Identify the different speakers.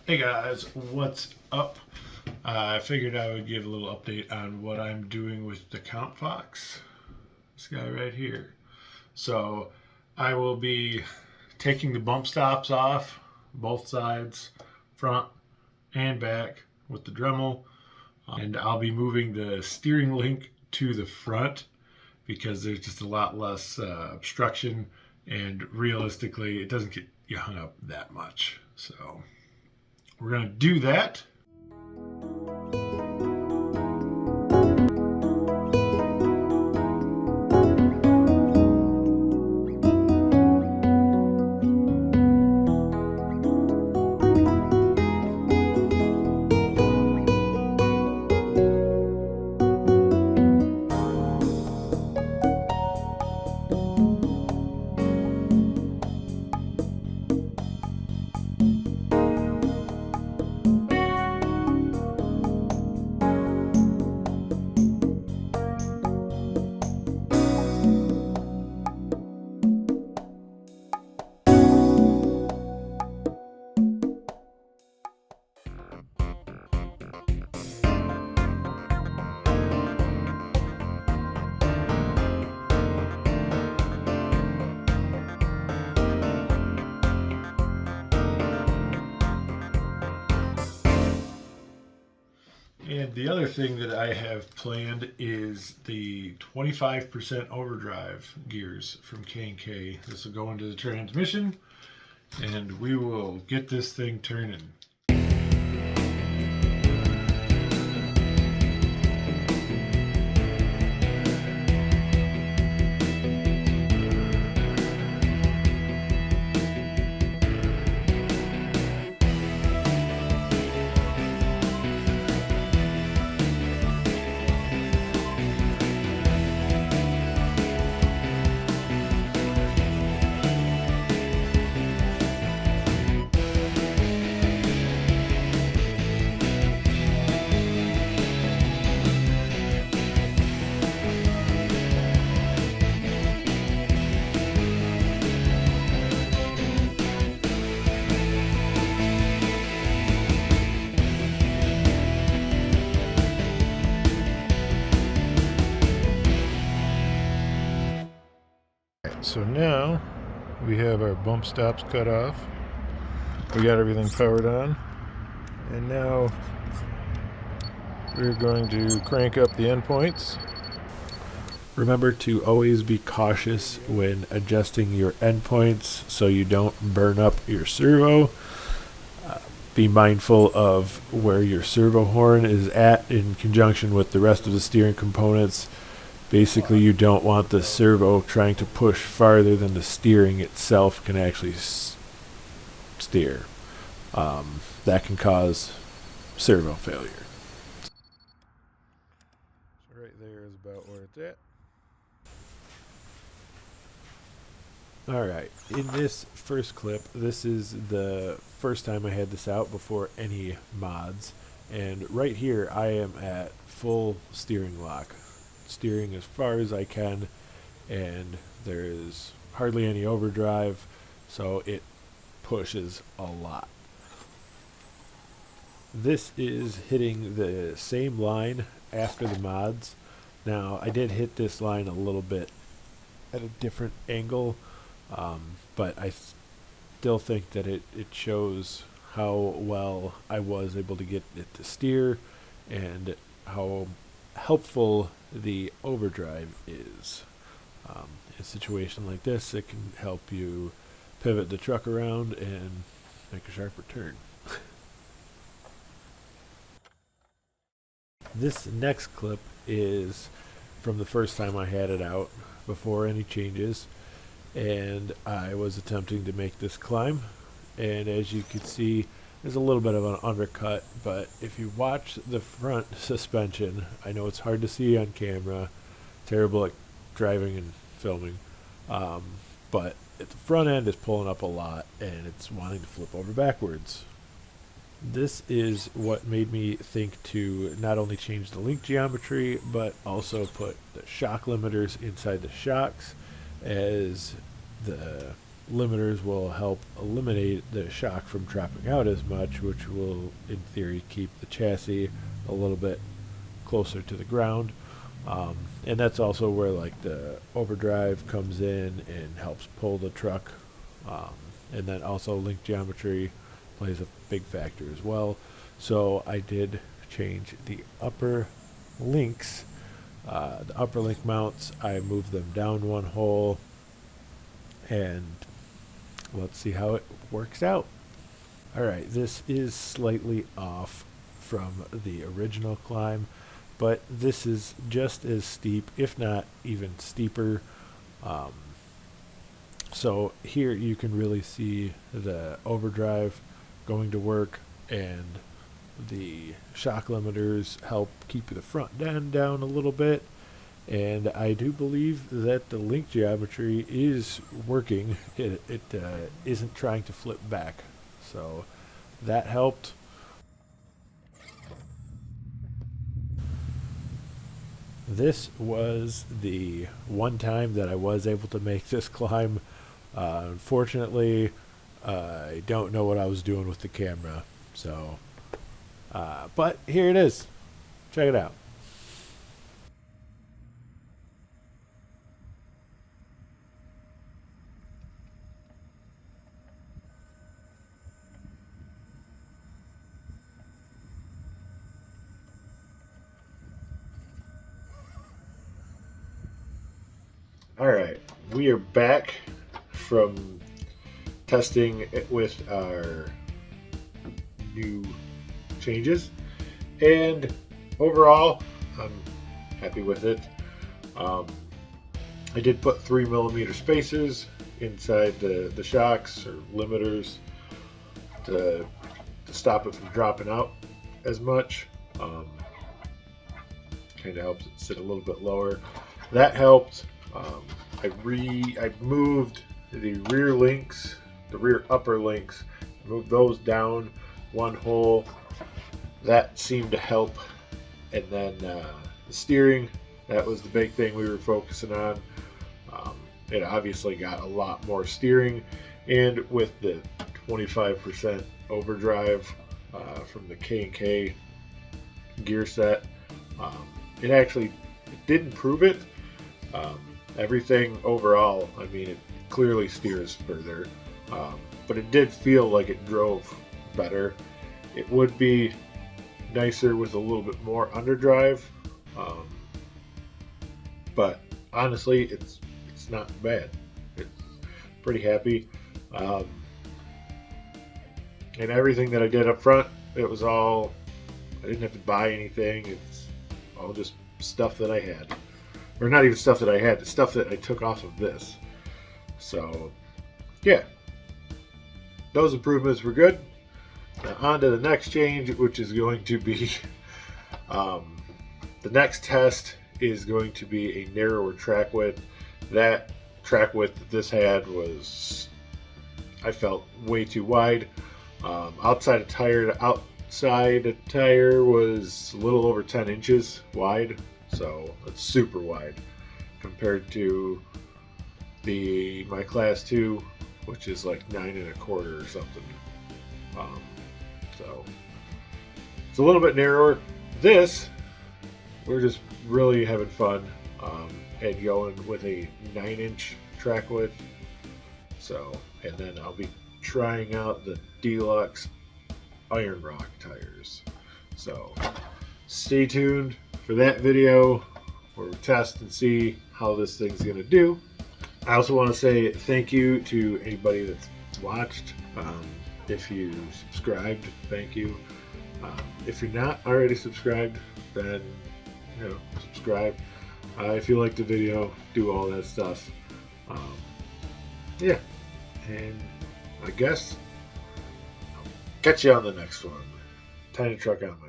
Speaker 1: Hey guys, what's up? I figured I would give a little update on what I'm doing with the Count Fox, this guy right here. So I will be taking the bump stops off, both sides, front and back with the Dremel, and I'll be moving the steering link to the front because there's just a lot less obstruction, and realistically it doesn't get you hung up that much. So we're going to do that. And the other thing that I have planned is the 25% overdrive gears from K&K. This will go into the transmission and we will get this thing turning. So now we have our bump stops cut off. We got everything powered on. And now we're going to crank up the endpoints. Remember to always be cautious when adjusting your endpoints so you don't burn up your servo. Be mindful of where your servo horn is at in conjunction with the rest of the steering components. Basically, you don't want the servo trying to push farther than the steering itself can actually steer. That can cause servo failure. So right there is about where it's at. Alright, in this first clip, this is the first time I had this out before any mods. And right here, I am at full steering lock. Steering as far as I can, and there is hardly any overdrive, so it pushes a lot. This is hitting the same line after the mods. Now, I did hit this line a little bit at a different angle, but I still think that it shows how well I was able to get it to steer and how helpful the overdrive is. In a situation like this, it can help you pivot the truck around and make a sharper turn. This next clip is from the first time I had it out before any changes, and I was attempting to make this climb, and as you can see, there's a little bit of an undercut, but if you watch the front suspension, I know it's hard to see on camera, terrible at driving and filming, but at the front end is pulling up a lot and it's wanting to flip over backwards. This is what made me think to not only change the link geometry, but also put the shock limiters inside the shocks, as the limiters will help eliminate the shock from dropping out as much, which will, in theory, keep the chassis a little bit closer to the ground. And that's also where like the overdrive comes in and helps pull the truck. Um, and then also link geometry plays a big factor as well. So I did change the upper links. The upper link mounts, I moved them down one hole, and let's see how it works out. Alright, this is slightly off from the original climb, but this is just as steep, if not even steeper. Um, so here you can really see the overdrive going to work, and the shock limiters help keep the front end down a little bit. And I do believe that the link geometry is working. It isn't trying to flip back. So that helped. This was the one time that I was able to make this climb. Unfortunately, I don't know what I was doing with the camera. So, but here it is. Check it out. All right, we are back from testing it with our new changes, and overall, I'm happy with it. Um, I did put 3mm spacers inside the shocks or limiters to stop it from dropping out as much. Kind of helps it sit a little bit lower. That helped. I moved the rear links, the rear upper links, moved those down one hole. That seemed to help. And then the steering, that was the big thing we were focusing on. It obviously got a lot more steering, and with the 25% overdrive from the KNK gear set, it actually did improve it. Everything overall, I mean, it clearly steers further, but it did feel like it drove better. It would be nicer with a little bit more underdrive, but honestly, it's not bad. It's pretty happy, and everything that I did up front, it was all, I didn't have to buy anything. It's all just stuff that I had. Or not even stuff that I had, the stuff that I took off of this. So, yeah. Those improvements were good. Now on to the next change, which is going to be, the next test is going to be a narrower track width. That track width that this had was, I felt, way too wide. Outside a tire was a little over 10 inches wide. So it's super wide compared to my class 2, which is like 9.25 or something. So it's a little bit narrower. This, we're just really having fun and going with a 9-inch track width. So, and then I'll be trying out the Deluxe Iron Rock tires. So stay tuned for that video where we test and see how this thing's going to do. I also want to say thank you to anybody that's watched. If you subscribed, thank you. If you're not already subscribed, then subscribe. If you like the video, do all that stuff. Yeah, and I guess I'll catch you on the next one. Tiny truck on my